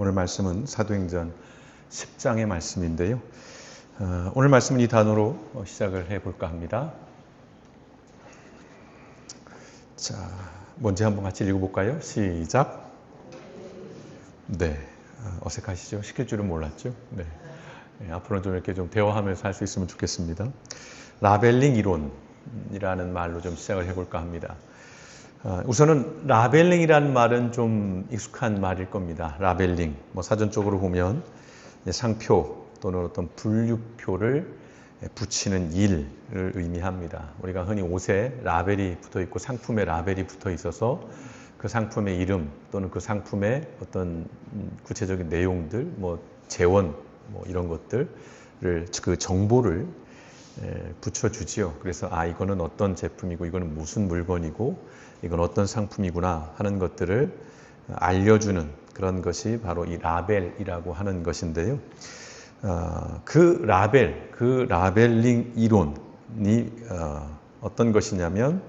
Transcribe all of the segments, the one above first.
오늘 말씀은 사도행전 10장의 말씀인데요. 오늘 말씀은 이 단어로 시작을 해볼까 합니다. 자, 먼저 한번 같이 읽어볼까요? 시작. 네, 어색하시죠? 시킬 줄은 몰랐죠? 네. 앞으로는 좀 이렇게 좀 대화하면서 할 수 있으면 좋겠습니다. 라벨링 이론이라는 말로 좀 시작을 해볼까 합니다. 우선은 라벨링이라는 말은 좀 익숙한 말일 겁니다. 라벨링. 사전적으로 보면 상표 또는 어떤 분류표를 붙이는 일을 의미합니다. 우리가 흔히 옷에 라벨이 붙어 있고 상품에 라벨이 붙어 있어서 그 상품의 이름 또는 그 상품의 어떤 구체적인 내용들, 재원, 이런 것들을 그 정보를 붙여주지요. 그래서 이거는 어떤 제품이고 이거는 무슨 물건이고 이건 어떤 상품이구나 하는 것들을 알려주는 그런 것이 바로 이 라벨이라고 하는 것인데요. 그 라벨링 이론이 어떤 것이냐면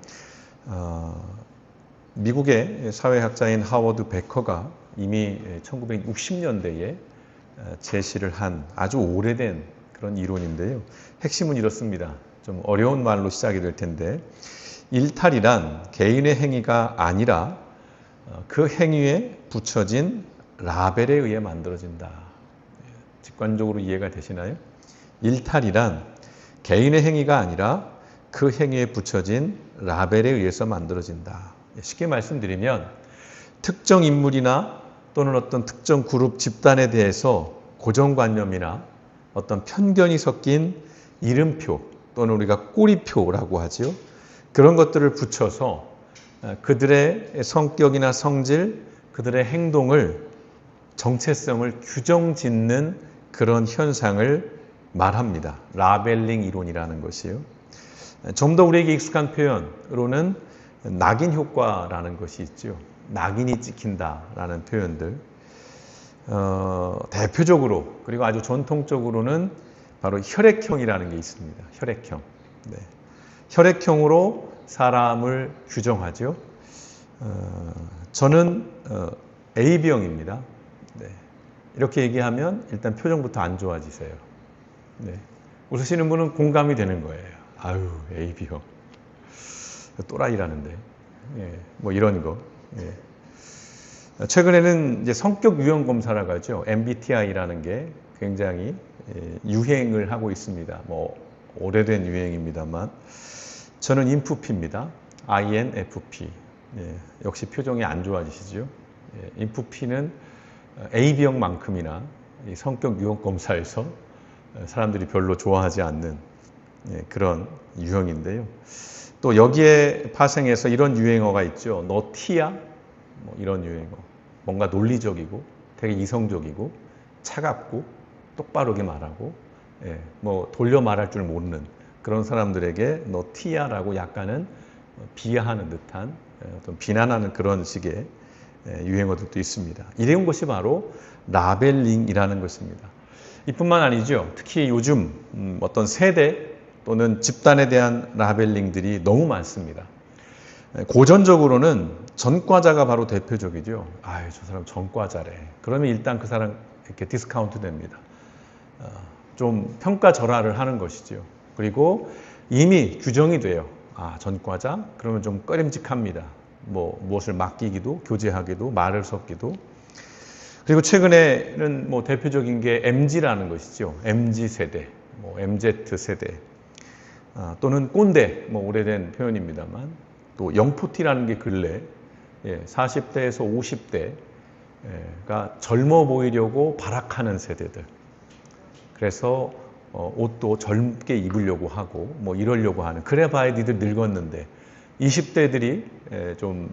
미국의 사회학자인 하워드 베커가 이미 1960년대에 제시를 한 아주 오래된 그런 이론인데요. 핵심은 이렇습니다. 좀 어려운 말로 시작이 될 텐데, 일탈이란 개인의 행위가 아니라 그 행위에 붙여진 라벨에 의해 만들어진다. 직관적으로 이해가 되시나요? 일탈이란 개인의 행위가 아니라 그 행위에 붙여진 라벨에 의해서 만들어진다. 쉽게 말씀드리면 특정 인물이나 또는 어떤 특정 그룹 집단에 대해서 고정관념이나 어떤 편견이 섞인 이름표 또는 우리가 꼬리표라고 하죠. 그런 것들을 붙여서 그들의 성격이나 성질, 그들의 행동을, 정체성을 규정짓는 그런 현상을 말합니다. 라벨링 이론이라는 것이요. 좀 더 우리에게 익숙한 표현으로는 낙인 효과라는 것이 있죠. 낙인이 찍힌다라는 표현들. 대표적으로 그리고 아주 전통적으로는 바로 혈액형이라는 게 있습니다. 혈액형. 네. 혈액형으로 사람을 규정하죠. 저는 AB형입니다. 네. 이렇게 얘기하면 일단 표정부터 안 좋아지세요. 네. 웃으시는 분은 공감이 되는 거예요. 아유, AB형. 또라이라는데. 이런 거. 최근에는 이제 성격 유형 검사라고 하죠. MBTI라는 게 굉장히 유행을 하고 있습니다. 오래된 유행입니다만. 저는 인프피입니다. INFP. 역시 표정이 안 좋아지시죠? 인프피는 AB형만큼이나 성격 유형 검사에서 사람들이 별로 좋아하지 않는 그런 유형인데요. 또 여기에 파생해서 이런 유행어가 있죠. 너 T야? 이런 유행어. 뭔가 논리적이고 되게 이성적이고 차갑고 똑바르게 말하고 돌려 말할 줄 모르는 그런 사람들에게 너 T야 라고 약간은 비하하는 듯한 어떤 비난하는 그런 식의 유행어들도 있습니다. 이런 것이 바로 라벨링이라는 것입니다. 이뿐만 아니죠. 특히 요즘 어떤 세대 또는 집단에 대한 라벨링들이 너무 많습니다. 고전적으로는 전과자가 바로 대표적이죠. 저 사람 전과자래. 그러면 일단 그 사람 이렇게 디스카운트 됩니다. 좀 평가절하를 하는 것이죠. 그리고 이미 규정이 돼요. 전과자? 그러면 좀 꺼림직합니다. 무엇을 맡기기도, 교제하기도, 말을 섞기도. 그리고 최근에는 대표적인 게 MZ라는 것이죠. MZ세대, MZ세대. 또는 꼰대, 오래된 표현입니다만. 또 영포티라는 게 근래 40대에서 50대가 젊어 보이려고 발악하는 세대들. 그래서 옷도 젊게 입으려고 하고 이러려고 하는. 그래 봐야 니들 늙었는데 20대들이 좀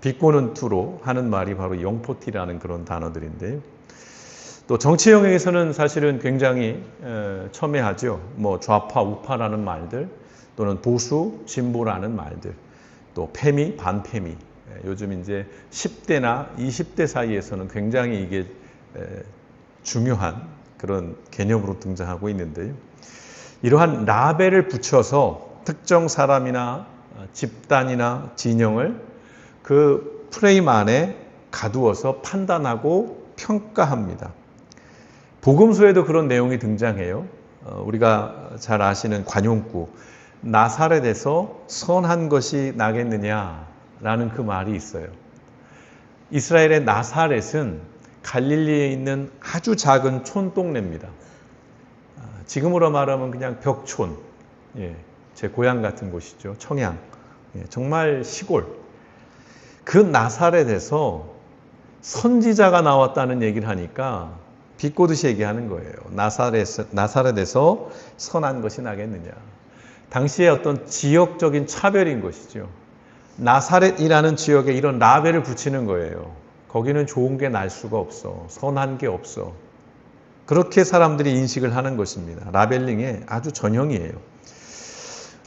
비꼬는 투로 하는 말이 바로 영포티라는 그런 단어들인데요. 또 정치 영역에서는 사실은 굉장히 첨예하죠. 좌파, 우파라는 말들 또는 보수, 진보라는 말들. 또 페미, 반페미. 요즘 이제 10대나 20대 사이에서는 굉장히 이게 중요한 그런 개념으로 등장하고 있는데요. 이러한 라벨을 붙여서 특정 사람이나 집단이나 진영을 그 프레임 안에 가두어서 판단하고 평가합니다. 복음서에도 그런 내용이 등장해요. 우리가 잘 아시는 관용구 나사렛에서 선한 것이 나겠느냐라는 그 말이 있어요. 이스라엘의 나사렛은 갈릴리에 있는 아주 작은 촌동네입니다. 지금으로 말하면 그냥 벽촌, 제 고향 같은 곳이죠. 청양, 정말 시골. 그 나사렛에서 선지자가 나왔다는 얘기를 하니까 비꼬듯이 얘기하는 거예요. 나사렛에서 선한 것이 나겠느냐. 당시에 어떤 지역적인 차별인 것이죠. 나사렛이라는 지역에 이런 라벨을 붙이는 거예요. 거기는 좋은 게 날 수가 없어. 선한 게 없어. 그렇게 사람들이 인식을 하는 것입니다. 라벨링의 아주 전형이에요.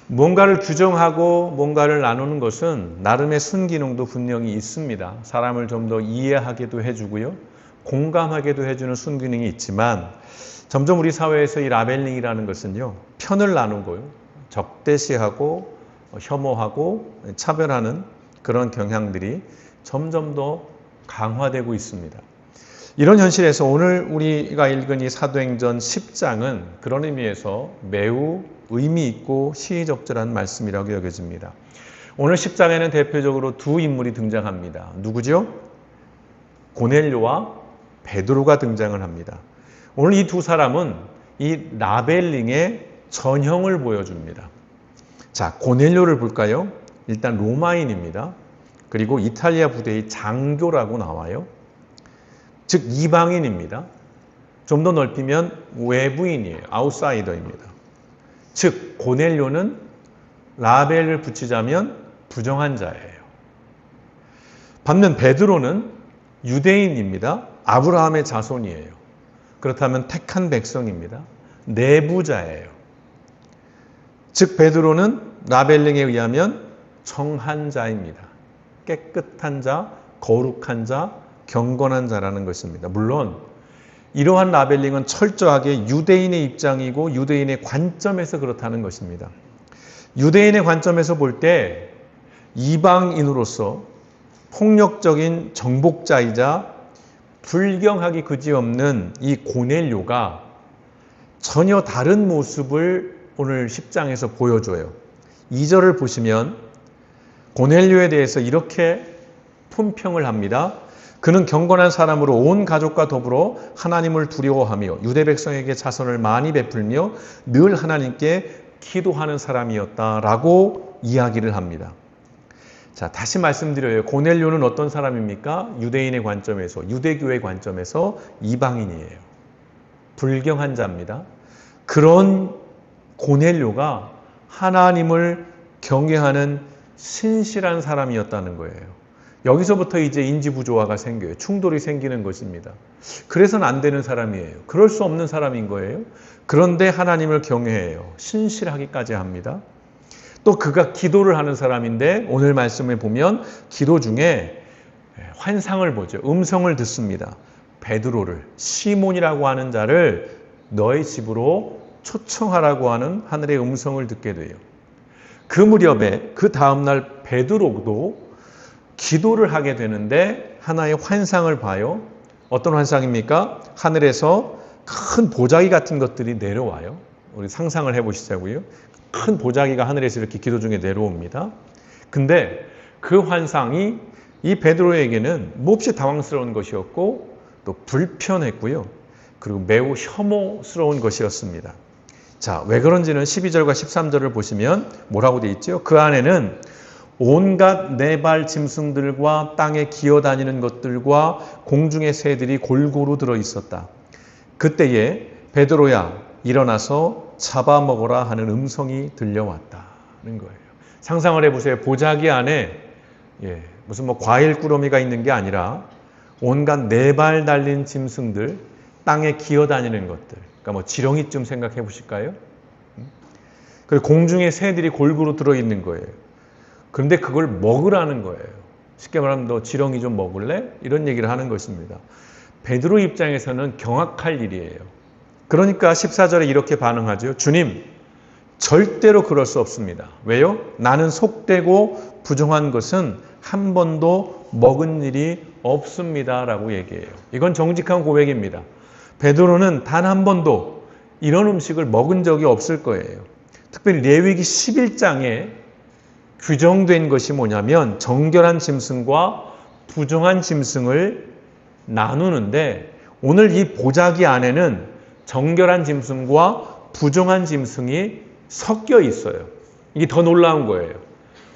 뭔가를 규정하고 뭔가를 나누는 것은 나름의 순기능도 분명히 있습니다. 사람을 좀 더 이해하게도 해주고요. 공감하게도 해주는 순기능이 있지만 점점 우리 사회에서 이 라벨링이라는 것은요. 편을 나누고요. 적대시하고 혐오하고 차별하는 그런 경향들이 점점 더 강화되고 있습니다. 이런 현실에서 오늘 우리가 읽은 이 사도행전 10장은 그런 의미에서 매우 의미 있고 시의적절한 말씀이라고 여겨집니다. 오늘 10장에는 대표적으로 두 인물이 등장합니다. 누구죠? 고넬료와 베드로가 등장을 합니다. 오늘 이 두 사람은 이 라벨링의 전형을 보여줍니다. 자, 고넬료를 볼까요? 일단 로마인입니다. 그리고 이탈리아 부대의 장교라고 나와요. 즉 이방인입니다. 좀 더 넓히면 외부인이에요. 아웃사이더입니다. 즉 고넬료는 라벨을 붙이자면 부정한 자예요. 반면 베드로는 유대인입니다. 아브라함의 자손이에요. 그렇다면 택한 백성입니다. 내부자예요. 즉 베드로는 라벨링에 의하면 정한 자입니다. 깨끗한 자, 거룩한 자, 경건한 자라는 것입니다. 물론 이러한 라벨링은 철저하게 유대인의 입장이고 유대인의 관점에서 그렇다는 것입니다. 유대인의 관점에서 볼 때 이방인으로서 폭력적인 정복자이자 불경하기 그지없는 이 고넬료가 전혀 다른 모습을 오늘 10장에서 보여줘요. 2절을 보시면 고넬료에 대해서 이렇게 품평을 합니다. 그는 경건한 사람으로 온 가족과 더불어 하나님을 두려워하며 유대 백성에게 자선을 많이 베풀며 늘 하나님께 기도하는 사람이었다라고 이야기를 합니다. 자, 다시 말씀드려요. 고넬료는 어떤 사람입니까? 유대인의 관점에서, 유대교의 관점에서 이방인이에요. 불경한 자입니다. 그런 고넬료가 하나님을 경외하는 신실한 사람이었다는 거예요. 여기서부터 이제 인지부조화가 생겨요. 충돌이 생기는 것입니다. 그래서는 안 되는 사람이에요. 그럴 수 없는 사람인 거예요. 그런데 하나님을 경외해요. 신실하기까지 합니다. 또 그가 기도를 하는 사람인데 오늘 말씀을 보면 기도 중에 환상을 보죠. 음성을 듣습니다. 베드로를, 시몬이라고 하는 자를 너의 집으로 초청하라고 하는 하늘의 음성을 듣게 돼요. 그 무렵에 그 다음날 베드로도 기도를 하게 되는데 하나의 환상을 봐요. 어떤 환상입니까? 하늘에서 큰 보자기 같은 것들이 내려와요. 우리 상상을 해보시자고요. 큰 보자기가 하늘에서 이렇게 기도 중에 내려옵니다. 근데 그 환상이 이 베드로에게는 몹시 당황스러운 것이었고 또 불편했고요. 그리고 매우 혐오스러운 것이었습니다. 자, 왜 그런지는 12절과 13절을 보시면 뭐라고 되어 있죠? 그 안에는 온갖 네발 짐승들과 땅에 기어다니는 것들과 공중의 새들이 골고루 들어 있었다. 그때에 베드로야 일어나서 잡아먹어라 하는 음성이 들려왔다는 거예요. 상상을 해보세요. 보자기 안에 무슨 과일 꾸러미가 있는 게 아니라 온갖 네발 달린 짐승들, 땅에 기어다니는 것들. 그러니까 지렁이쯤 생각해 보실까요? 그리고 공중의 새들이 골고루 들어있는 거예요. 그런데 그걸 먹으라는 거예요. 쉽게 말하면 너 지렁이 좀 먹을래? 이런 얘기를 하는 것입니다. 베드로 입장에서는 경악할 일이에요. 그러니까 14절에 이렇게 반응하죠. 주님, 절대로 그럴 수 없습니다. 왜요? 나는 속되고 부정한 것은 한 번도 먹은 일이 없습니다 라고 얘기해요. 이건 정직한 고백입니다. 베드로는 단 한 번도 이런 음식을 먹은 적이 없을 거예요. 특별히 레위기 11장에 규정된 것이 뭐냐면 정결한 짐승과 부정한 짐승을 나누는데 오늘 이 보자기 안에는 정결한 짐승과 부정한 짐승이 섞여 있어요. 이게 더 놀라운 거예요.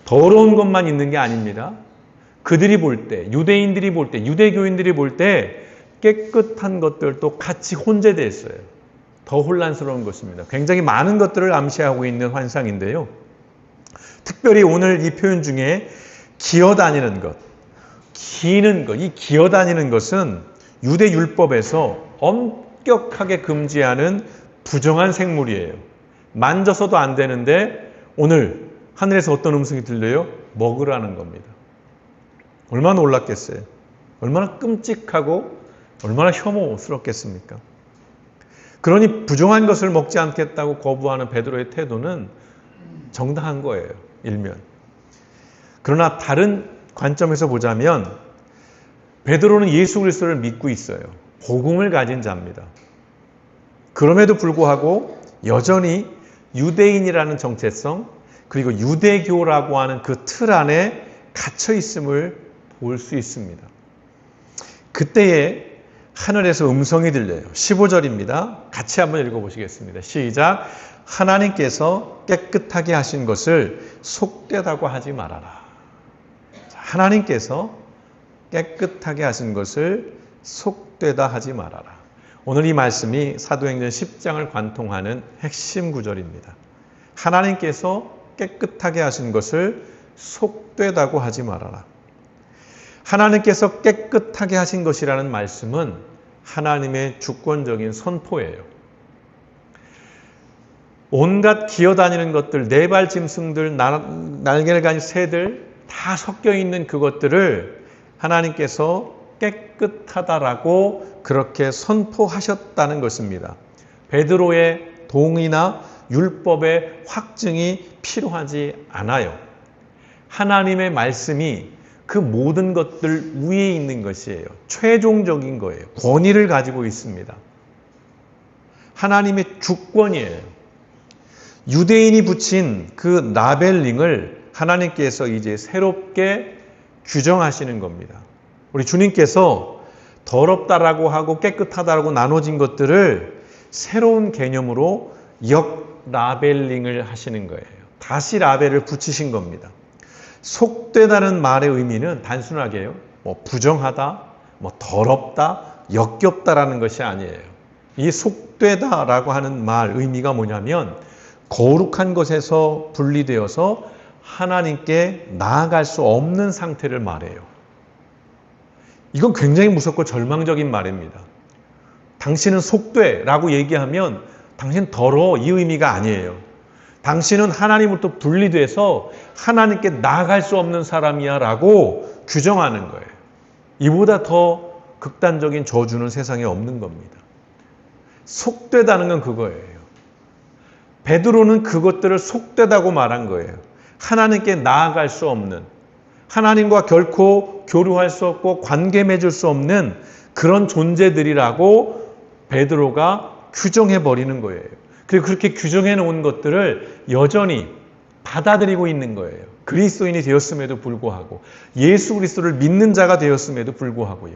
더러운 것만 있는 게 아닙니다. 그들이 볼 때, 유대인들이 볼 때, 유대교인들이 볼 때 깨끗한 것들도 같이 혼재되어 있어요. 더 혼란스러운 것입니다. 굉장히 많은 것들을 암시하고 있는 환상인데요. 특별히 오늘 이 표현 중에 기어다니는 것, 기는 것, 이 기어다니는 것은 유대 율법에서 엄격하게 금지하는 부정한 생물이에요. 만져서도 안 되는데 오늘 하늘에서 어떤 음성이 들려요? 먹으라는 겁니다. 얼마나 놀랐겠어요? 얼마나 끔찍하고 얼마나 혐오스럽겠습니까? 그러니 부정한 것을 먹지 않겠다고 거부하는 베드로의 태도는 정당한 거예요. 일면. 그러나 다른 관점에서 보자면 베드로는 예수 그리스도를 믿고 있어요. 복음을 가진 자입니다. 그럼에도 불구하고 여전히 유대인이라는 정체성 그리고 유대교라고 하는 그 틀 안에 갇혀 있음을 볼 수 있습니다. 그때에 하늘에서 음성이 들려요. 15절입니다. 같이 한번 읽어보시겠습니다. 시작. 하나님께서 깨끗하게 하신 것을 속되다고 하지 말아라. 하나님께서 깨끗하게 하신 것을 속되다 하지 말아라. 오늘 이 말씀이 사도행전 10장을 관통하는 핵심 구절입니다. 하나님께서 깨끗하게 하신 것을 속되다고 하지 말아라. 하나님께서 깨끗하게 하신 것이라는 말씀은 하나님의 주권적인 선포예요. 온갖 기어다니는 것들, 네발 짐승들, 날개를 가진 새들 다 섞여 있는 그것들을 하나님께서 깨끗하다라고 그렇게 선포하셨다는 것입니다. 베드로의 동의나 율법의 확증이 필요하지 않아요. 하나님의 말씀이 그 모든 것들 위에 있는 것이에요. 최종적인 거예요. 권위를 가지고 있습니다. 하나님의 주권이에요. 유대인이 붙인 그 라벨링을 하나님께서 이제 새롭게 규정하시는 겁니다. 우리 주님께서 더럽다라고 하고 깨끗하다라고 나눠진 것들을 새로운 개념으로 역라벨링을 하시는 거예요. 다시 라벨을 붙이신 겁니다. 속되다는 말의 의미는 단순하게요. 부정하다, 더럽다, 역겹다라는 것이 아니에요. 이 속되다라고 하는 말 의미가 뭐냐면 거룩한 것에서 분리되어서 하나님께 나아갈 수 없는 상태를 말해요. 이건 굉장히 무섭고 절망적인 말입니다. 당신은 속되라고 얘기하면 당신 더러워 이 의미가 아니에요. 당신은 하나님으로부터 분리돼서 하나님께 나아갈 수 없는 사람이야 라고 규정하는 거예요. 이보다 더 극단적인 저주는 세상에 없는 겁니다. 속되다는 건 그거예요. 베드로는 그것들을 속되다고 말한 거예요. 하나님께 나아갈 수 없는, 하나님과 결코 교류할 수 없고 관계 맺을 수 없는 그런 존재들이라고 베드로가 규정해 버리는 거예요. 그리고 그렇게 규정해 놓은 것들을 여전히 받아들이고 있는 거예요. 그리스도인이 되었음에도 불구하고, 예수 그리스도를 믿는 자가 되었음에도 불구하고요.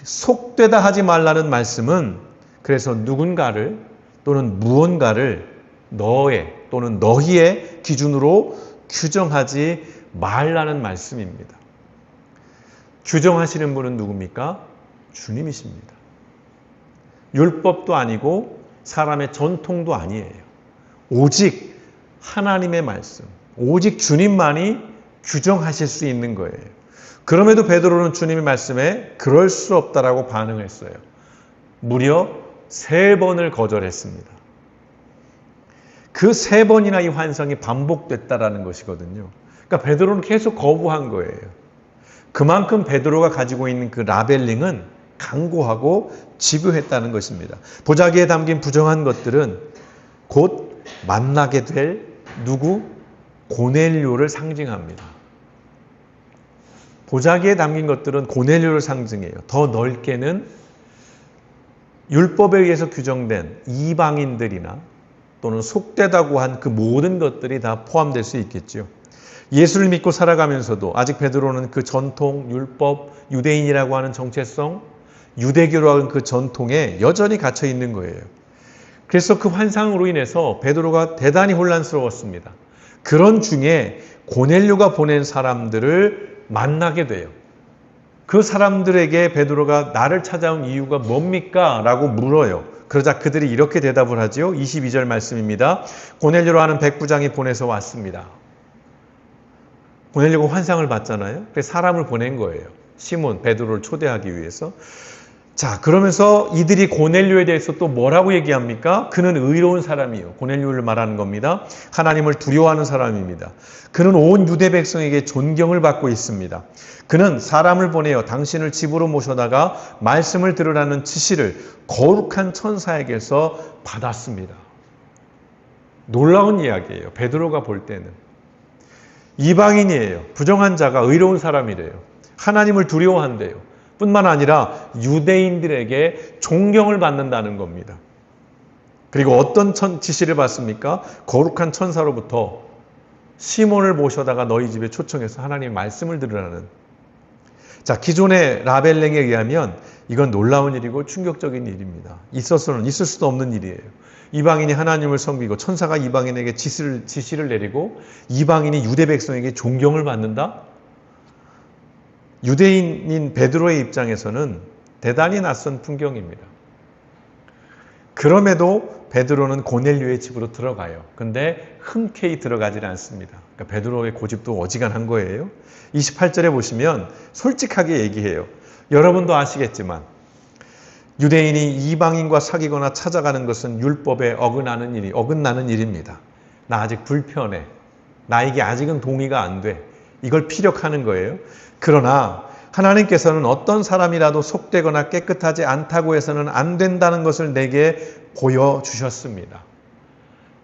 속되다 하지 말라는 말씀은 그래서 누군가를 또는 무언가를 너의 또는 너희의 기준으로 규정하지 말라는 말씀입니다. 규정하시는 분은 누굽니까? 주님이십니다. 율법도 아니고 사람의 전통도 아니에요. 오직 하나님의 말씀, 오직 주님만이 규정하실 수 있는 거예요. 그럼에도 베드로는 주님의 말씀에 그럴 수 없다라고 반응했어요. 무려 3번을 거절했습니다. 그 3번이나 이 환상이 반복됐다라는 것이거든요. 그러니까 베드로는 계속 거부한 거예요. 그만큼 베드로가 가지고 있는 그 라벨링은 강고하고 집요했다는 것입니다. 보자기에 담긴 부정한 것들은 곧 만나게 될 누구? 고넬료를 상징합니다. 도자기에 담긴 것들은 고넬료를 상징해요. 더 넓게는 율법에 의해서 규정된 이방인들이나 또는 속되다고 한 그 모든 것들이 다 포함될 수 있겠죠. 예수를 믿고 살아가면서도 아직 베드로는 그 전통, 율법, 유대인이라고 하는 정체성, 유대교라고 하는 그 전통에 여전히 갇혀 있는 거예요. 그래서 그 환상으로 인해서 베드로가 대단히 혼란스러웠습니다. 그런 중에 고넬료가 보낸 사람들을 만나게 돼요. 그 사람들에게 베드로가 나를 찾아온 이유가 뭡니까? 라고 물어요. 그러자 그들이 이렇게 대답을 하죠. 22절 말씀입니다. 고넬료로 하는 백부장이 보내서 왔습니다. 고넬료가 환상을 봤잖아요. 그래서 사람을 보낸 거예요. 시몬, 베드로를 초대하기 위해서. 자, 그러면서 이들이 고넬료에 대해서 또 뭐라고 얘기합니까? 그는 의로운 사람이요. 고넬료를 말하는 겁니다. 하나님을 두려워하는 사람입니다. 그는 온 유대 백성에게 존경을 받고 있습니다. 그는 사람을 보내어 당신을 집으로 모셔다가 말씀을 들으라는 지시를 거룩한 천사에게서 받았습니다. 놀라운 이야기예요. 베드로가 볼 때는. 이방인이에요. 부정한 자가 의로운 사람이래요. 하나님을 두려워한대요. 뿐만 아니라 유대인들에게 존경을 받는다는 겁니다. 그리고 어떤 지시를 받습니까? 거룩한 천사로부터 시몬을 모셔다가 너희 집에 초청해서 하나님의 말씀을 들으라는. 자, 기존의 라벨랭에 의하면 이건 놀라운 일이고 충격적인 일입니다. 있어서는 있을 수도 없는 일이에요. 이방인이 하나님을 섬기고 천사가 이방인에게 지시를 내리고 이방인이 유대 백성에게 존경을 받는다? 유대인인 베드로의 입장에서는 대단히 낯선 풍경입니다. 그럼에도 베드로는 고넬료의 집으로 들어가요. 근데 흔쾌히 들어가지는 않습니다. 그러니까 베드로의 고집도 어지간한 거예요. 28절에 보시면 솔직하게 얘기해요. 여러분도 아시겠지만 유대인이 이방인과 사귀거나 찾아가는 것은 율법에 어긋나는 일입니다. 나 아직 불편해. 나에게 아직은 동의가 안 돼. 이걸 피력하는 거예요. 그러나 하나님께서는 어떤 사람이라도 속되거나 깨끗하지 않다고 해서는 안 된다는 것을 내게 보여주셨습니다.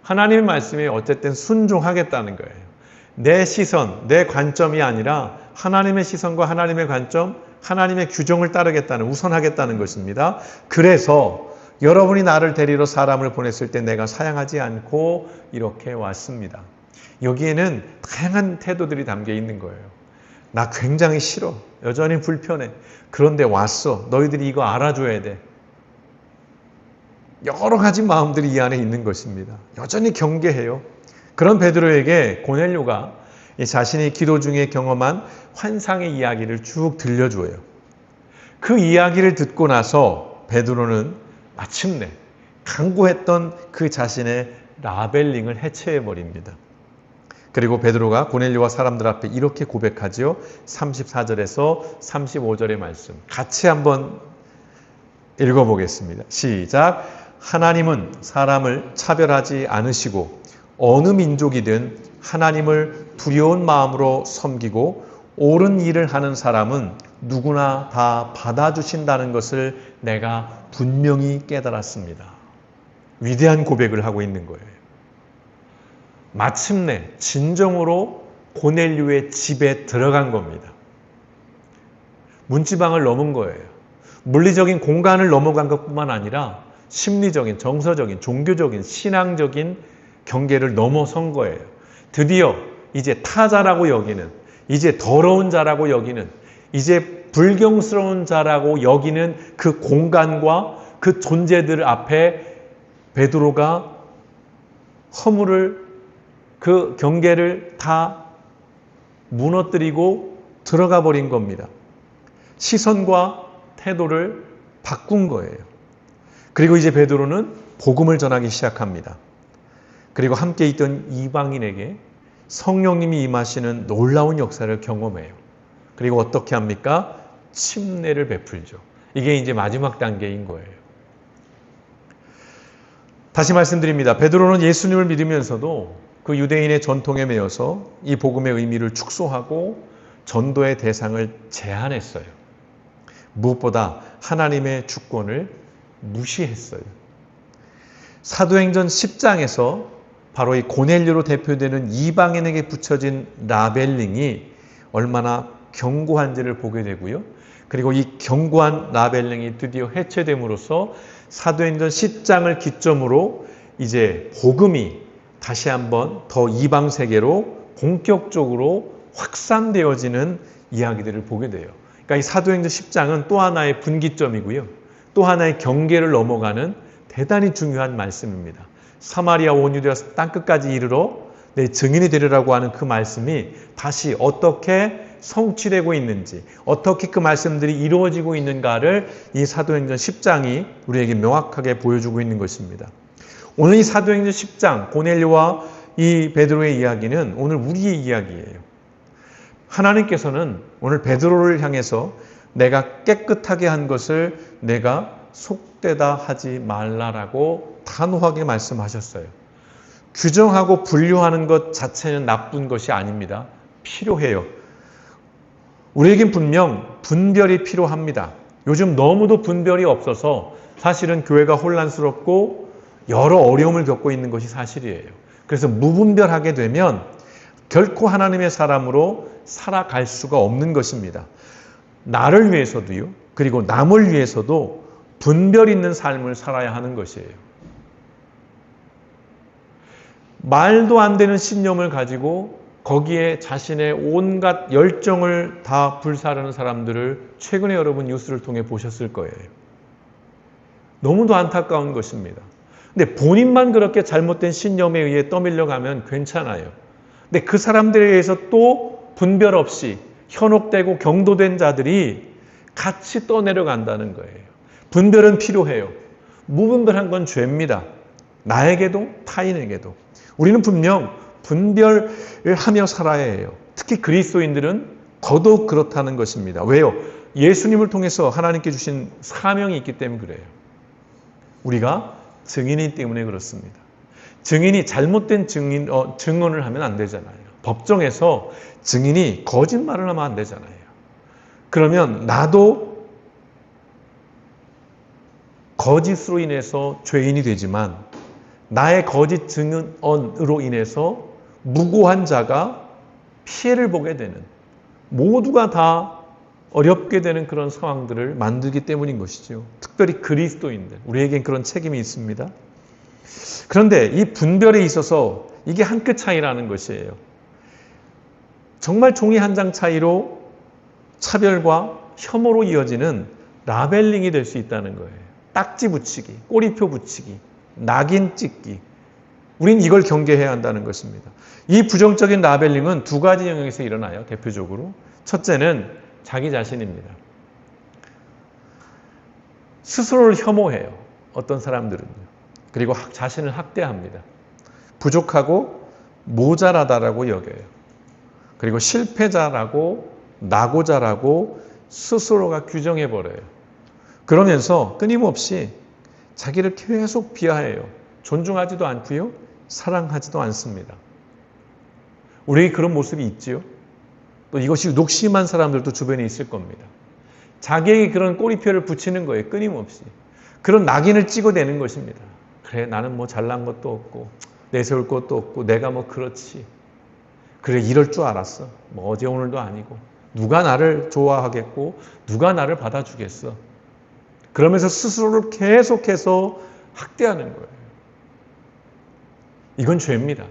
하나님의 말씀에 어쨌든 순종하겠다는 거예요. 내 시선, 내 관점이 아니라 하나님의 시선과 하나님의 관점, 하나님의 규정을 따르겠다는, 우선하겠다는 것입니다. 그래서 여러분이 나를 데리러 사람을 보냈을 때 내가 사양하지 않고 이렇게 왔습니다. 여기에는 다양한 태도들이 담겨 있는 거예요. 나 굉장히 싫어. 여전히 불편해. 그런데 왔어. 너희들이 이거 알아줘야 돼. 여러 가지 마음들이 이 안에 있는 것입니다. 여전히 경계해요. 그런 베드로에게 고넬료가 자신이 기도 중에 경험한 환상의 이야기를 쭉 들려줘요. 그 이야기를 듣고 나서 베드로는 마침내 강구했던 그 자신의 라벨링을 해체해버립니다. 그리고 베드로가 고넬료와 사람들 앞에 이렇게 고백하지요. 34절에서 35절의 말씀 같이 한번 읽어보겠습니다. 시작. 하나님은 사람을 차별하지 않으시고 어느 민족이든 하나님을 두려운 마음으로 섬기고 옳은 일을 하는 사람은 누구나 다 받아주신다는 것을 내가 분명히 깨달았습니다. 위대한 고백을 하고 있는 거예요. 마침내 진정으로 고넬료의 집에 들어간 겁니다. 문지방을 넘은 거예요. 물리적인 공간을 넘어간 것뿐만 아니라 심리적인, 정서적인, 종교적인, 신앙적인 경계를 넘어선 거예요. 드디어 이제 타자라고 여기는, 이제 더러운 자라고 여기는, 이제 불경스러운 자라고 여기는 그 공간과 그 존재들 앞에 베드로가 허물을, 그 경계를 다 무너뜨리고 들어가 버린 겁니다. 시선과 태도를 바꾼 거예요. 그리고 이제 베드로는 복음을 전하기 시작합니다. 그리고 함께 있던 이방인에게 성령님이 임하시는 놀라운 역사를 경험해요. 그리고 어떻게 합니까? 침례를 베풀죠. 이게 이제 마지막 단계인 거예요. 다시 말씀드립니다. 베드로는 예수님을 믿으면서도 그 유대인의 전통에 매여서 이 복음의 의미를 축소하고 전도의 대상을 제한했어요. 무엇보다 하나님의 주권을 무시했어요. 사도행전 10장에서 바로 이 고넬료로 대표되는 이방인에게 붙여진 라벨링이 얼마나 견고한지를 보게 되고요. 그리고 이 견고한 라벨링이 드디어 해체됨으로써 사도행전 10장을 기점으로 이제 복음이 다시 한번 더 이방 세계로 본격적으로 확산되어지는 이야기들을 보게 돼요. 그러니까 이 사도행전 10장은 또 하나의 분기점이고요. 또 하나의 경계를 넘어가는 대단히 중요한 말씀입니다. 사마리아 온 유대와 땅끝까지 이르러 내 증인이 되리라고 하는 그 말씀이 다시 어떻게 성취되고 있는지, 어떻게 그 말씀들이 이루어지고 있는가를 이 사도행전 10장이 우리에게 명확하게 보여주고 있는 것입니다. 오늘 이 사도행전 10장 고넬료와 이 베드로의 이야기는 오늘 우리의 이야기예요. 하나님께서는 오늘 베드로를 향해서 내가 깨끗하게 한 것을 내가 속되다 하지 말라라고 단호하게 말씀하셨어요. 규정하고 분류하는 것 자체는 나쁜 것이 아닙니다. 필요해요. 우리에겐 분명 분별이 필요합니다. 요즘 너무도 분별이 없어서 사실은 교회가 혼란스럽고 여러 어려움을 겪고 있는 것이 사실이에요. 그래서 무분별하게 되면 결코 하나님의 사람으로 살아갈 수가 없는 것입니다. 나를 위해서도요. 그리고 남을 위해서도 분별 있는 삶을 살아야 하는 것이에요. 말도 안 되는 신념을 가지고 거기에 자신의 온갖 열정을 다 불사르는 사람들을 최근에 여러분 뉴스를 통해 보셨을 거예요. 너무도 안타까운 것입니다. 근데 본인만 그렇게 잘못된 신념에 의해 떠밀려가면 괜찮아요. 근데 그 사람들에 의해서 또 분별 없이 현혹되고 경도된 자들이 같이 떠내려간다는 거예요. 분별은 필요해요. 무분별한 건 죄입니다. 나에게도 타인에게도. 우리는 분명 분별을 하며 살아야 해요. 특히 그리스도인들은 더더욱 그렇다는 것입니다. 왜요? 예수님을 통해서 하나님께 주신 사명이 있기 때문에 그래요. 우리가 증인이기 때문에 그렇습니다. 증인이 잘못된 증언을 하면 안 되잖아요. 법정에서 증인이 거짓말을 하면 안 되잖아요. 그러면 나도 거짓으로 인해서 죄인이 되지만 나의 거짓 증언으로 인해서 무고한 자가 피해를 보게 되는, 모두가 다 어렵게 되는 그런 상황들을 만들기 때문인 것이죠. 특별히 그리스도인들, 우리에겐 그런 책임이 있습니다. 그런데 이 분별에 있어서 이게 한 끗 차이라는 것이에요. 정말 종이 한 장 차이로 차별과 혐오로 이어지는 라벨링이 될 수 있다는 거예요. 딱지 붙이기, 꼬리표 붙이기, 낙인 찍기. 우린 이걸 경계해야 한다는 것입니다. 이 부정적인 라벨링은 두 가지 영역에서 일어나요. 대표적으로. 첫째는 자기 자신입니다. 스스로를 혐오해요. 어떤 사람들은요. 그리고 자신을 학대합니다. 부족하고 모자라다라고 여겨요. 그리고 실패자라고, 낙오자라고 스스로가 규정해버려요. 그러면서 끊임없이 자기를 계속 비하해요. 존중하지도 않고요. 사랑하지도 않습니다. 우리에게 그런 모습이 있지요. 또 이것이 녹심한 사람들도 주변에 있을 겁니다. 자기에게 그런 꼬리표를 붙이는 거예요. 끊임없이. 그런 낙인을 찍어내는 것입니다. 그래, 나는 뭐 잘난 것도 없고 내세울 것도 없고 내가 뭐 그렇지. 그래, 이럴 줄 알았어. 뭐 어제 오늘도 아니고. 누가 나를 좋아하겠고 누가 나를 받아주겠어. 그러면서 스스로를 계속해서 학대하는 거예요. 이건 죄입니다.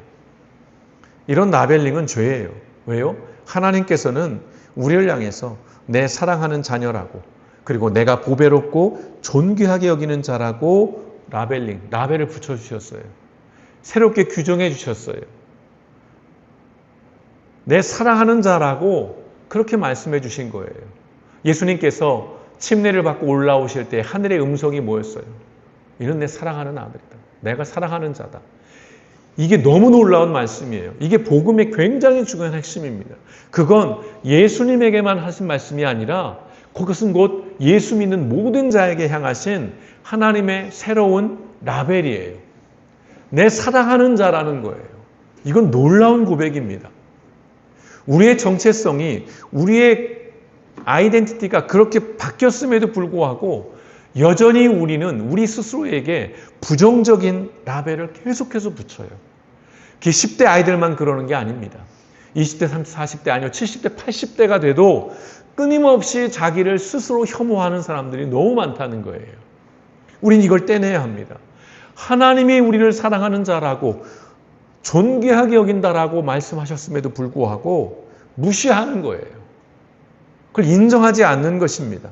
이런 라벨링은 죄예요. 왜요? 하나님께서는 우리를 향해서 내 사랑하는 자녀라고, 그리고 내가 보배롭고 존귀하게 여기는 자라고 라벨을 붙여주셨어요. 새롭게 규정해 주셨어요. 내 사랑하는 자라고 그렇게 말씀해 주신 거예요. 예수님께서 침례를 받고 올라오실 때 하늘의 음성이 뭐였어요? 이는 내 사랑하는 아들이다. 내가 사랑하는 자다. 이게 너무 놀라운 말씀이에요. 이게 복음의 굉장히 중요한 핵심입니다. 그건 예수님에게만 하신 말씀이 아니라 그것은 곧 예수 믿는 모든 자에게 향하신 하나님의 새로운 라벨이에요. 내 사랑하는 자라는 거예요. 이건 놀라운 고백입니다. 우리의 정체성이, 우리의 아이덴티티가 그렇게 바뀌었음에도 불구하고 여전히 우리는 우리 스스로에게 부정적인 라벨을 계속해서 붙여요. 10대 아이들만 그러는 게 아닙니다. 20대, 30대, 40대 아니요 70대, 80대가 돼도 끊임없이 자기를 스스로 혐오하는 사람들이 너무 많다는 거예요. 우린 이걸 떼내야 합니다. 하나님이 우리를 사랑하는 자라고 존귀하게 여긴다라고 말씀하셨음에도 불구하고 무시하는 거예요. 그걸 인정하지 않는 것입니다.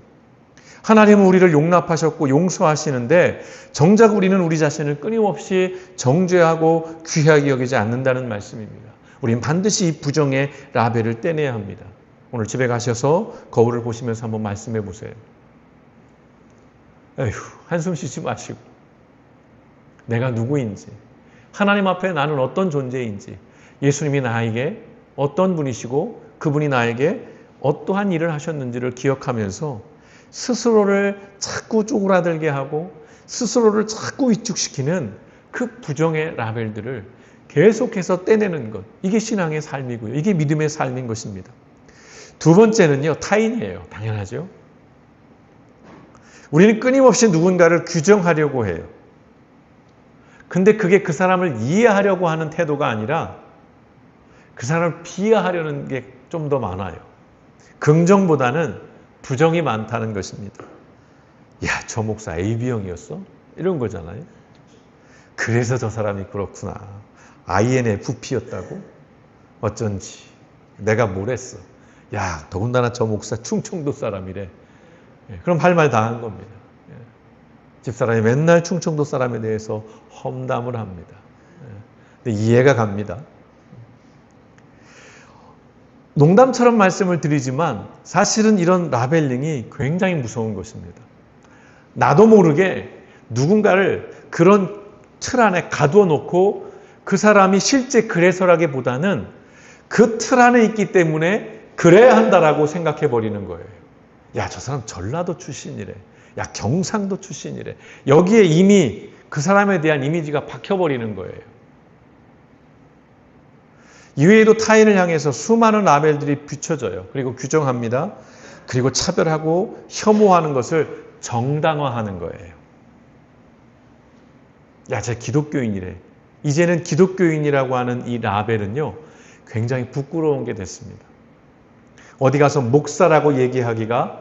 하나님은 우리를 용납하셨고 용서하시는데 정작 우리는 우리 자신을 끊임없이 정죄하고 귀하게 여기지 않는다는 말씀입니다. 우리는 반드시 이 부정의 라벨을 떼내야 합니다. 오늘 집에 가셔서 거울을 보시면서 한번 말씀해 보세요. 에휴, 한숨 쉬지 마시고 내가 누구인지, 하나님 앞에 나는 어떤 존재인지, 예수님이 나에게 어떤 분이시고 그분이 나에게 어떠한 일을 하셨는지를 기억하면서 스스로를 자꾸 쪼그라들게 하고 스스로를 자꾸 위축시키는 그 부정의 라벨들을 계속해서 떼내는 것. 이게 신앙의 삶이고요. 이게 믿음의 삶인 것입니다. 두 번째는요, 타인이에요. 당연하죠. 우리는 끊임없이 누군가를 규정하려고 해요. 근데 그게 그 사람을 이해하려고 하는 태도가 아니라 그 사람을 비하하려는 게 좀 더 많아요. 긍정보다는 부정이 많다는 것입니다. 야, 저 목사 AB형이었어? 이런 거잖아요. 그래서 저 사람이 그렇구나. INFP였다고? 어쩐지. 내가 뭘 했어. 야, 더군다나 저 목사 충청도 사람이래. 그럼 할 말 다 한 겁니다. 집사람이 맨날 충청도 사람에 대해서 험담을 합니다. 근데 이해가 갑니다. 농담처럼 말씀을 드리지만 사실은 이런 라벨링이 굉장히 무서운 것입니다. 나도 모르게 누군가를 그런 틀 안에 가두어 놓고 그 사람이 실제 그래서라기보다는 그 틀 안에 있기 때문에 그래야 한다라고 생각해 버리는 거예요. 야, 저 사람 전라도 출신이래. 야, 경상도 출신이래. 여기에 이미 그 사람에 대한 이미지가 박혀버리는 거예요. 이외에도 타인을 향해서 수많은 라벨들이 비춰져요. 그리고 규정합니다. 그리고 차별하고 혐오하는 것을 정당화하는 거예요. 야, 쟤 기독교인이래. 이제는 기독교인이라고 하는 이 라벨은요, 굉장히 부끄러운 게 됐습니다. 어디 가서 목사라고 얘기하기가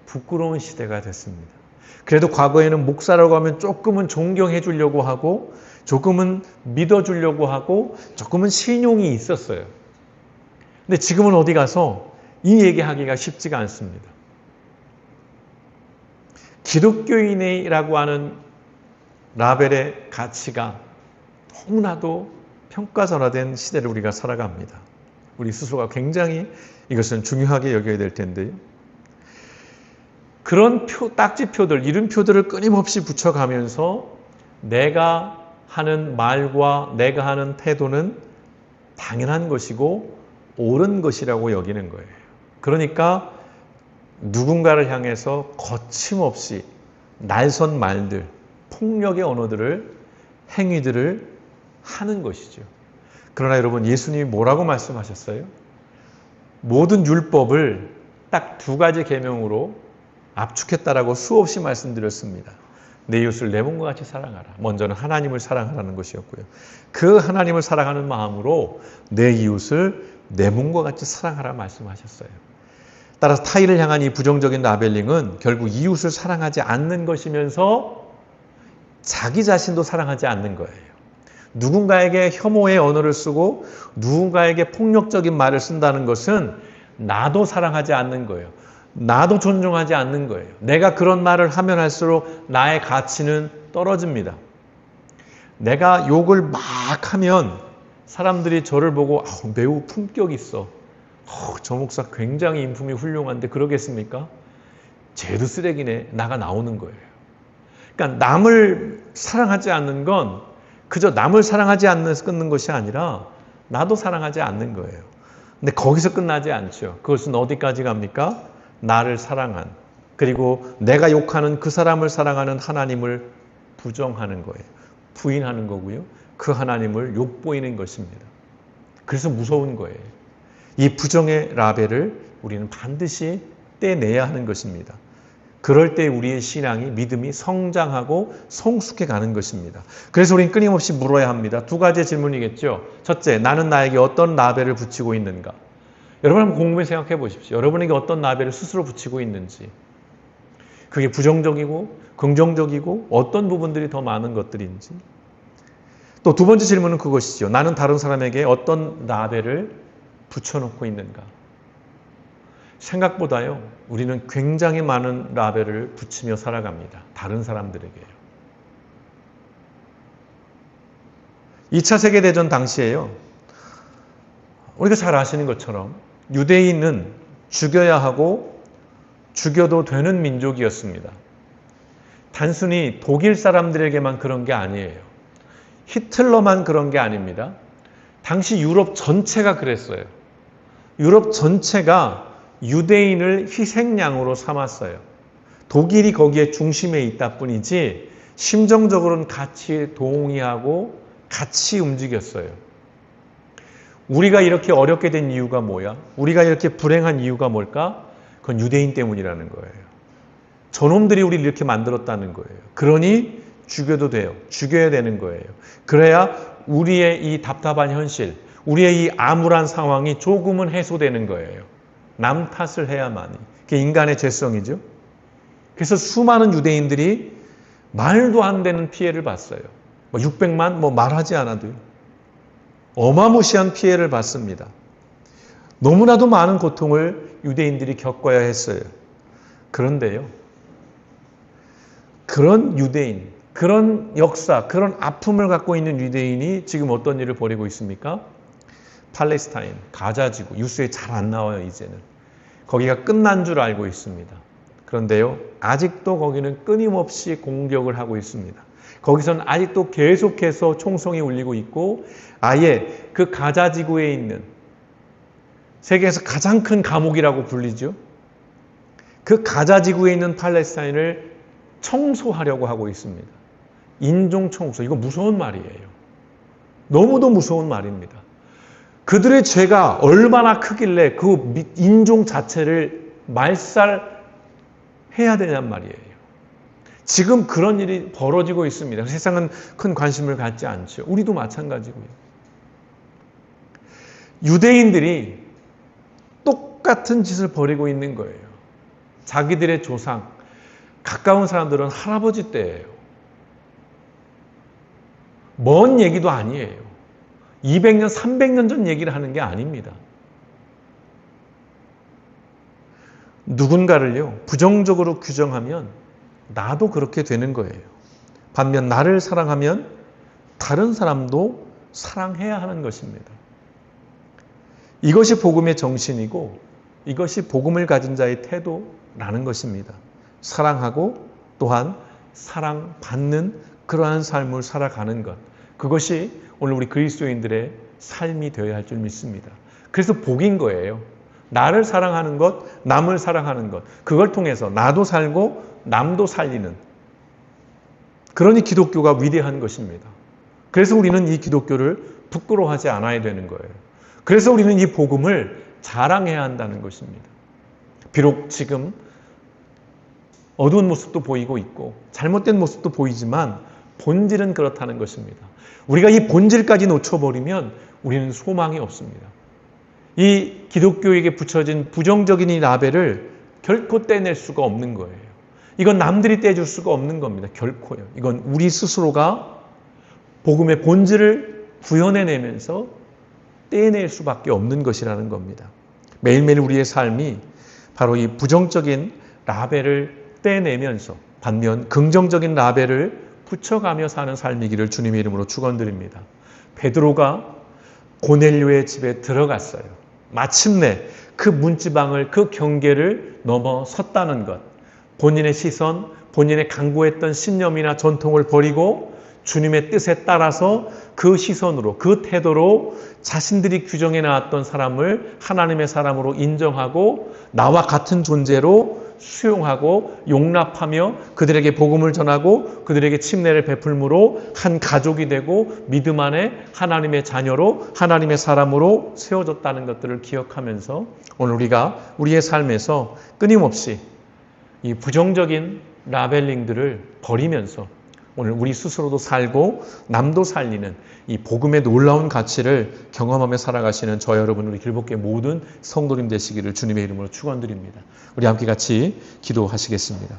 부끄러운 시대가 됐습니다. 그래도 과거에는 목사라고 하면 조금은 존경해 주려고 하고 조금은 믿어주려고 하고 조금은 신용이 있었어요. 근데 지금은 어디 가서 이 얘기하기가 쉽지가 않습니다. 기독교인이라고 하는 라벨의 가치가 너무나도 평가절하된 시대를 우리가 살아갑니다. 우리 스스로가 굉장히 이것은 중요하게 여겨야 될 텐데요. 그런 딱지표들, 이름표들을 끊임없이 붙여가면서 내가 하는 말과 내가 하는 태도는 당연한 것이고 옳은 것이라고 여기는 거예요. 그러니까 누군가를 향해서 거침없이 날선 말들, 폭력의 언어들을, 행위들을 하는 것이죠. 그러나 여러분, 예수님이 뭐라고 말씀하셨어요? 모든 율법을 딱 두 가지 계명으로 압축했다라고 수없이 말씀드렸습니다. 내 이웃을 내 몸과 같이 사랑하라. 먼저는 하나님을 사랑하라는 것이었고요. 그 하나님을 사랑하는 마음으로 내 이웃을 내 몸과 같이 사랑하라 말씀하셨어요. 따라서 타인을 향한 이 부정적인 라벨링은 결국 이웃을 사랑하지 않는 것이면서 자기 자신도 사랑하지 않는 거예요. 누군가에게 혐오의 언어를 쓰고 누군가에게 폭력적인 말을 쓴다는 것은 나도 사랑하지 않는 거예요. 나도 존중하지 않는 거예요. 내가 그런 말을 하면 할수록 나의 가치는 떨어집니다. 내가 욕을 막 하면 사람들이 저를 보고 매우 품격 있어. 저 목사 굉장히 인품이 훌륭한데 그러겠습니까? 쟤도 쓰레기네. 나가 나오는 거예요. 그러니까 남을 사랑하지 않는 건 그저 남을 사랑하지 않는 것이 아니라 나도 사랑하지 않는 거예요. 근데 거기서 끝나지 않죠. 그것은 어디까지 갑니까? 나를 사랑한, 그리고 내가 욕하는 그 사람을 사랑하는 하나님을 부정하는 거예요. 부인하는 거고요. 그 하나님을 욕보이는 것입니다. 그래서 무서운 거예요. 이 부정의 라벨을 우리는 반드시 떼내야 하는 것입니다. 그럴 때 우리의 신앙이, 믿음이 성장하고 성숙해 가는 것입니다. 그래서 우리는 끊임없이 물어야 합니다. 두 가지의 질문이겠죠. 첫째, 나는 나에게 어떤 라벨을 붙이고 있는가? 여러분 한번 곰곰이 생각해 보십시오. 여러분에게 어떤 라벨을 스스로 붙이고 있는지. 그게 부정적이고 긍정적이고 어떤 부분들이 더 많은 것들인지. 또 두 번째 질문은 그것이죠. 나는 다른 사람에게 어떤 라벨을 붙여놓고 있는가? 생각보다요, 우리는 굉장히 많은 라벨을 붙이며 살아갑니다. 다른 사람들에게요. 2차 세계대전 당시에요, 우리가 잘 아시는 것처럼 유대인은 죽여야 하고 죽여도 되는 민족이었습니다. 단순히 독일 사람들에게만 그런 게 아니에요. 히틀러만 그런 게 아닙니다. 당시 유럽 전체가 그랬어요. 유럽 전체가 유대인을 희생양으로 삼았어요. 독일이 거기에 중심에 있다 뿐이지 심정적으로는 같이 동의하고 같이 움직였어요. 우리가 이렇게 어렵게 된 이유가 뭐야? 우리가 이렇게 불행한 이유가 뭘까? 그건 유대인 때문이라는 거예요. 저놈들이 우리를 이렇게 만들었다는 거예요. 그러니 죽여도 돼요. 죽여야 되는 거예요. 그래야 우리의 이 답답한 현실, 우리의 이 암울한 상황이 조금은 해소되는 거예요. 남 탓을 해야만이. 그게 인간의 죄성이죠. 그래서 수많은 유대인들이 말도 안 되는 피해를 봤어요. 600만 말하지 않아도요. 어마무시한 피해를 받습니다. 너무나도 많은 고통을 유대인들이 겪어야 했어요. 그런데요, 그런 유대인, 그런 역사, 그런 아픔을 갖고 있는 유대인이 지금 어떤 일을 벌이고 있습니까? 팔레스타인, 가자지구, 뉴스에 잘 안 나와요, 이제는. 거기가 끝난 줄 알고 있습니다. 그런데요, 아직도 거기는 끊임없이 공격을 하고 있습니다. 거기서는 아직도 계속해서 총성이 울리고 있고, 아예 그 가자지구에 있는 세계에서 가장 큰 감옥이라고 불리죠. 그 가자지구에 있는 팔레스타인을 청소하려고 하고 있습니다. 인종 청소, 이거 무서운 말이에요. 너무도 무서운 말입니다. 그들의 죄가 얼마나 크길래 그 인종 자체를 말살해야 되냔 말이에요. 지금 그런 일이 벌어지고 있습니다. 세상은 큰 관심을 갖지 않죠. 우리도 마찬가지고요. 유대인들이 똑같은 짓을 벌이고 있는 거예요. 자기들의 조상, 가까운 사람들은 할아버지 때예요. 먼 얘기도 아니에요. 200년, 300년 전 얘기를 하는 게 아닙니다. 누군가를요, 부정적으로 규정하면 나도 그렇게 되는 거예요. 반면 나를 사랑하면 다른 사람도 사랑해야 하는 것입니다. 이것이 복음의 정신이고 이것이 복음을 가진 자의 태도라는 것입니다. 사랑하고 또한 사랑받는 그러한 삶을 살아가는 것. 그것이 오늘 우리 그리스도인들의 삶이 되어야 할 줄 믿습니다. 그래서 복인 거예요. 나를 사랑하는 것, 남을 사랑하는 것. 그걸 통해서 나도 살고 남도 살리는. 그러니 기독교가 위대한 것입니다. 그래서 우리는 이 기독교를 부끄러워하지 않아야 되는 거예요. 그래서 우리는 이 복음을 자랑해야 한다는 것입니다. 비록 지금 어두운 모습도 보이고 있고 잘못된 모습도 보이지만 본질은 그렇다는 것입니다. 우리가 이 본질까지 놓쳐버리면 우리는 소망이 없습니다. 이 기독교에게 붙여진 부정적인 이 라벨을 결코 떼낼 수가 없는 거예요. 이건 남들이 떼줄 수가 없는 겁니다. 결코요. 이건 우리 스스로가 복음의 본질을 구현해내면서 떼낼 수밖에 없는 것이라는 겁니다. 매일매일 우리의 삶이 바로 이 부정적인 라벨을 떼내면서 반면 긍정적인 라벨을 붙여가며 사는 삶이기를 주님의 이름으로 축원드립니다. 베드로가 고넬료의 집에 들어갔어요. 마침내 그 문지방을, 그 경계를 넘어섰다는 것. 본인의 시선, 본인의 강구했던 신념이나 전통을 버리고 주님의 뜻에 따라서 그 시선으로, 그 태도로 자신들이 규정해 나왔던 사람을 하나님의 사람으로 인정하고 나와 같은 존재로 수용하고 용납하며 그들에게 복음을 전하고 그들에게 침례를 베풀므로 한 가족이 되고 믿음 안에 하나님의 자녀로 하나님의 사람으로 세워졌다는 것들을 기억하면서 오늘 우리가 우리의 삶에서 끊임없이 이 부정적인 라벨링들을 버리면서 오늘 우리 스스로도 살고 남도 살리는 이 복음의 놀라운 가치를 경험하며 살아가시는 저 여러분, 우리 길복교의 모든 성도님 되시기를 주님의 이름으로 축원드립니다. 우리 함께 같이 기도하시겠습니다.